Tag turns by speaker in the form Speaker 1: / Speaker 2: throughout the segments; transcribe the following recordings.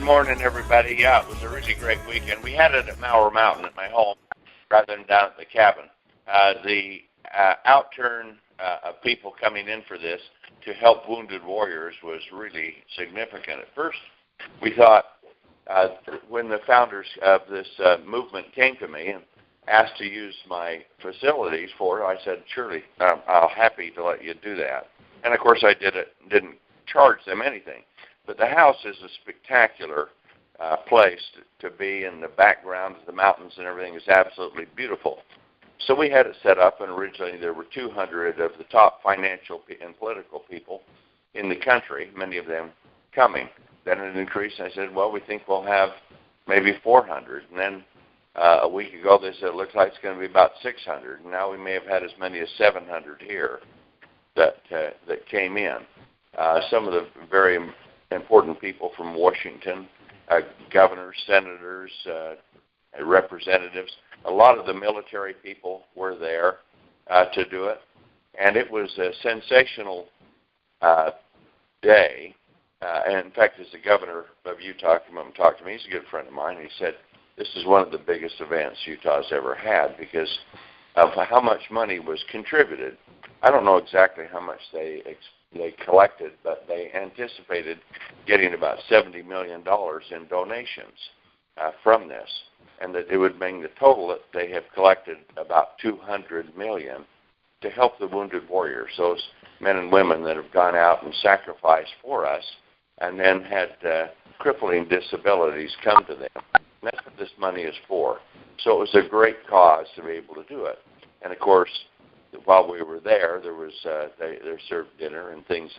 Speaker 1: morning, everybody. Yeah, it was a really great weekend. We had it at Mower Mountain at my home rather than down at the cabin. The outturn of people coming in for this to help wounded warriors was really significant. At first, we thought when the founders of this movement came to me and asked to use my facilities for it, I said, surely, I'll happy to let you do that. And, of course, I didn't charge them anything. But the house is a spectacular place to be, and the background of the mountains and everything is absolutely beautiful. So we had it set up, and originally there were 200 of the top financial and political people in the country, many of them coming. Then it increased, and I said, well, we think we'll have maybe 400. And then a week ago they said it looks like it's going to be about 600. And now we may have had as many as 700 here that came in. Some of the very important people from Washington, governors, senators, representatives. A lot of the military people were there to do it. And it was a sensational day. And in fact, as the governor of Utah came up and talked to me, he's a good friend of mine, he said, this is one of the biggest events Utah's ever had because of how much money was contributed. I don't know exactly how much they collected, but they anticipated getting about $70 million in donations from this, and that it would bring the total that they have collected about $200 million to help the wounded warriors, those men and women that have gone out and sacrificed for us and then had crippling disabilities come to them. And that's what this money is for. So it was a great cause to be able to do it. And, of course, while we were there, there was they served dinner and things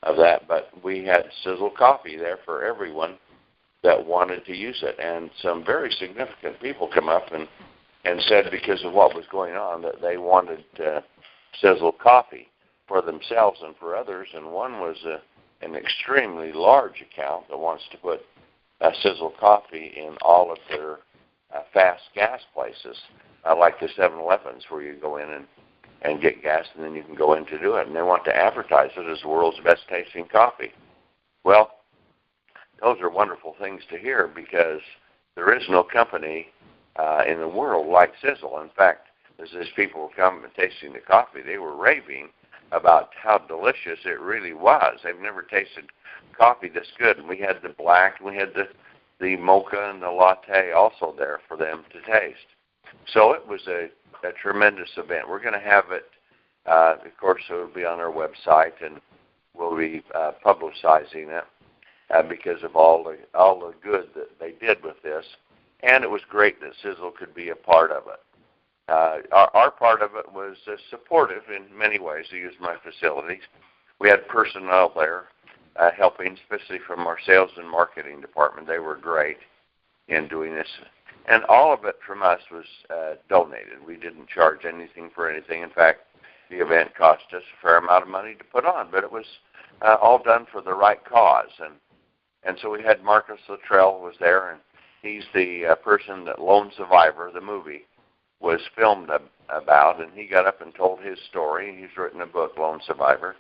Speaker 1: of that, but we had SISEL Coffee there for everyone that wanted to use it. And some very significant people come up and said because of what was going on that they wanted SISEL Coffee for themselves and for others. And one was an extremely large account that wants to put SISEL Coffee in all of their fast gas places, like the 7-Elevens where you go in and get gas, and then you can go in to do it. And they want to advertise it as the world's best tasting coffee. Well, those are wonderful things to hear because there is no company in the world like SISEL. In fact, as these people were coming and tasting the coffee, they were raving about how delicious it really was. They've never tasted coffee this good. And we had the black, and we had the mocha and the latte also there for them to taste. So it was a tremendous event. We're going to have it, of course, it will be on our website, and we'll be publicizing it because of all the good that they did with this. And it was great that SISEL could be a part of it. Our part of it was supportive in many ways. They used my facilities. We had personnel there helping, especially from our sales and marketing department. They were great in doing this. And all of it from us was donated. We didn't charge anything for anything. In fact, the event cost us a fair amount of money to put on, but it was all done for the right cause. And so we had Marcus Luttrell was there, and he's the person that Lone Survivor, the movie, was filmed about, and he got up and told his story. He's written a book, Lone Survivor.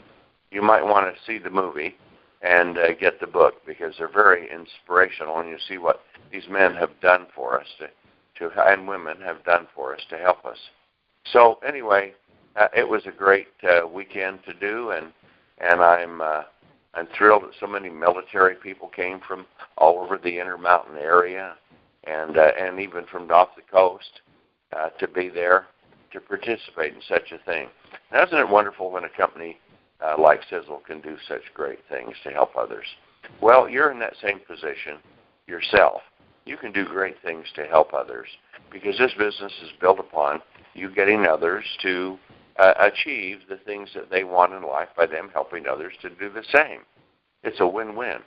Speaker 1: You might want to see the movie and get the book because they're very inspirational, and you see what these men have done for us and women have done for us to help us. So anyway, it was a great weekend to do, and I'm thrilled that so many military people came from all over the Intermountain area and even from off the coast to be there to participate in such a thing. Now, isn't it wonderful when a company like SISEL can do such great things to help others? Well, you're in that same position yourself. You can do great things to help others because this business is built upon you getting others to achieve the things that they want in life by them helping others to do the same. It's a win-win.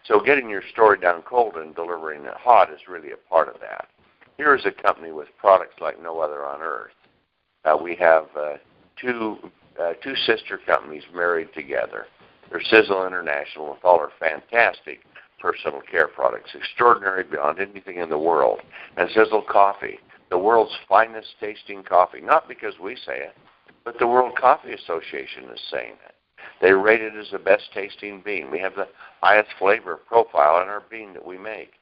Speaker 1: So getting your story down cold and delivering it hot is really a part of that. Here is a company with products like no other on earth. We have two sister companies married together. They're SISEL International with all our fantastic personal care products, extraordinary beyond anything in the world. And SISEL Coffee, the world's finest tasting coffee, not because we say it, but the World Coffee Association is saying it. They're rated as the best tasting bean. We have the highest flavor profile in our bean that we make.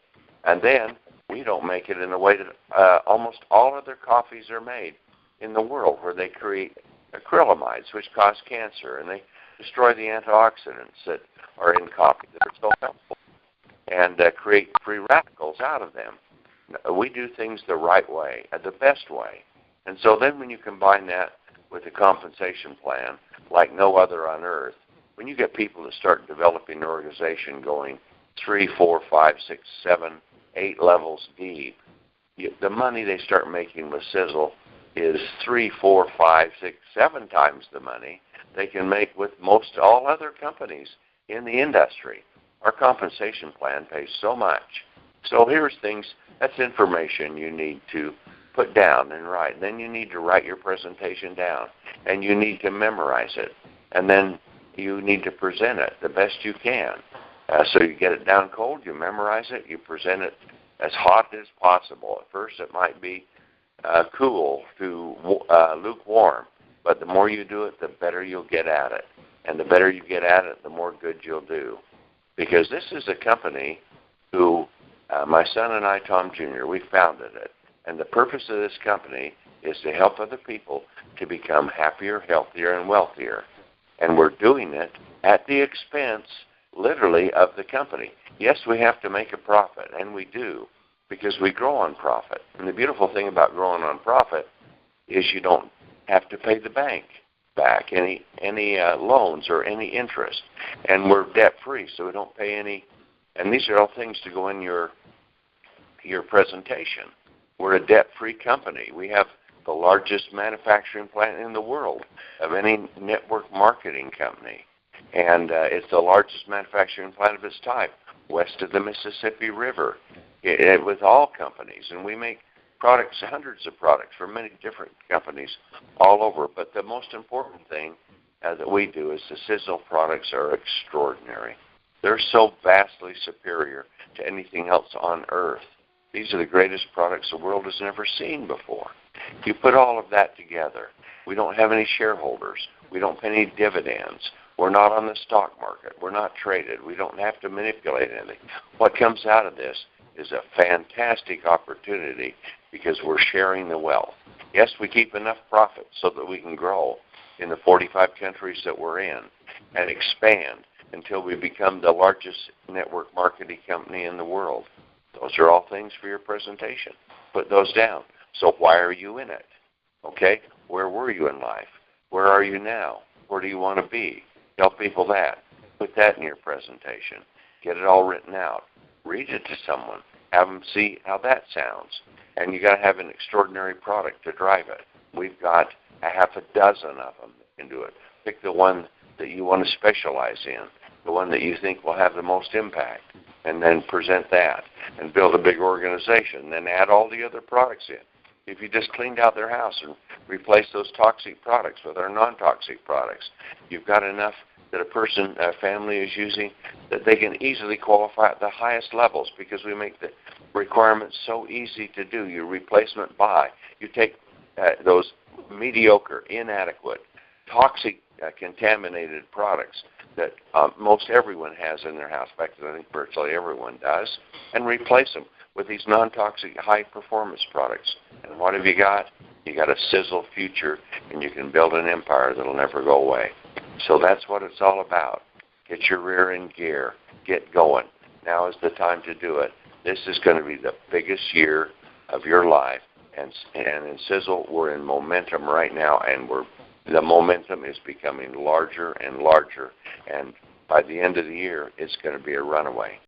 Speaker 1: And then we don't make it in the way that almost all other coffees are made in the world, where they create acrylamides, which cause cancer, and they destroy the antioxidants that are in coffee that are so helpful, and create free radicals out of them. We do things the right way, the best way. And so then when you combine that with a compensation plan like no other on earth, when you get people that start developing an organization going 3, 4, 5, 6, 7, 8 levels deep, the money they start making with SISEL is 3, 4, 5, 6, 7 times the money they can make with most all other companies in the industry. Our compensation plan pays so much. So here's things, that's information you need to put down and write. And then you need to write your presentation down, and you need to memorize it. And then you need to present it the best you can. So you get it down cold, you memorize it, you present it as hot as possible. At first it might be cool to lukewarm, but the more you do it, the better you'll get at it. And the better you get at it, the more good you'll do. Because this is a company who, my son and I, Tom Jr., we founded it. And the purpose of this company is to help other people to become happier, healthier, and wealthier. And we're doing it at the expense, literally, of the company. Yes, we have to make a profit, and we do, because we grow on profit. And the beautiful thing about growing on profit is you don't have to pay the bank back any loans or any interest. And we're debt-free, so we don't pay any. And these are all things to go in your presentation. We're a debt-free company. We have the largest manufacturing plant in the world of any network marketing company. And it's the largest manufacturing plant of its type west of the Mississippi River with all companies. And we make products, hundreds of products for many different companies all over. But the most important thing that we do is the SISEL products are extraordinary. They're so vastly superior to anything else on earth. These are the greatest products the world has never seen before. You put all of that together. We don't have any shareholders. We don't pay any dividends. We're not on the stock market. We're not traded. We don't have to manipulate anything. What comes out of this is a fantastic opportunity because we're sharing the wealth. Yes, we keep enough profit so that we can grow in the 45 countries that we're in and expand until we become the largest network marketing company in the world. Those are all things for your presentation. Put those down. So why are you in it? Okay? Where were you in life? Where are you now? Where do you want to be? Tell people that. Put that in your presentation. Get it all written out. Read it to someone. Have them see how that sounds. And you got to have an extraordinary product to drive it. We've got a half a dozen of them that can do it. Pick the one that you want to specialize in, the one that you think will have the most impact, and then present that and build a big organization. Then add all the other products in. If you just cleaned out their house and replaced those toxic products with our non-toxic products, you've got enough that a family is using that they can easily qualify at the highest levels because we make the requirements so easy to do. Your replacement buy. You take those mediocre, inadequate, toxic, contaminated products that most everyone has in their house. In fact, I think virtually everyone does, and replace them with these non-toxic, high-performance products. And what have you got? You got a SISEL future, and you can build an empire that'll never go away. So that's what it's all about. Get your rear in gear. Get going. Now is the time to do it. This is going to be the biggest year of your life. And in SISEL, we're in momentum right now, and the momentum is becoming larger and larger. And by the end of the year, it's going to be a runaway.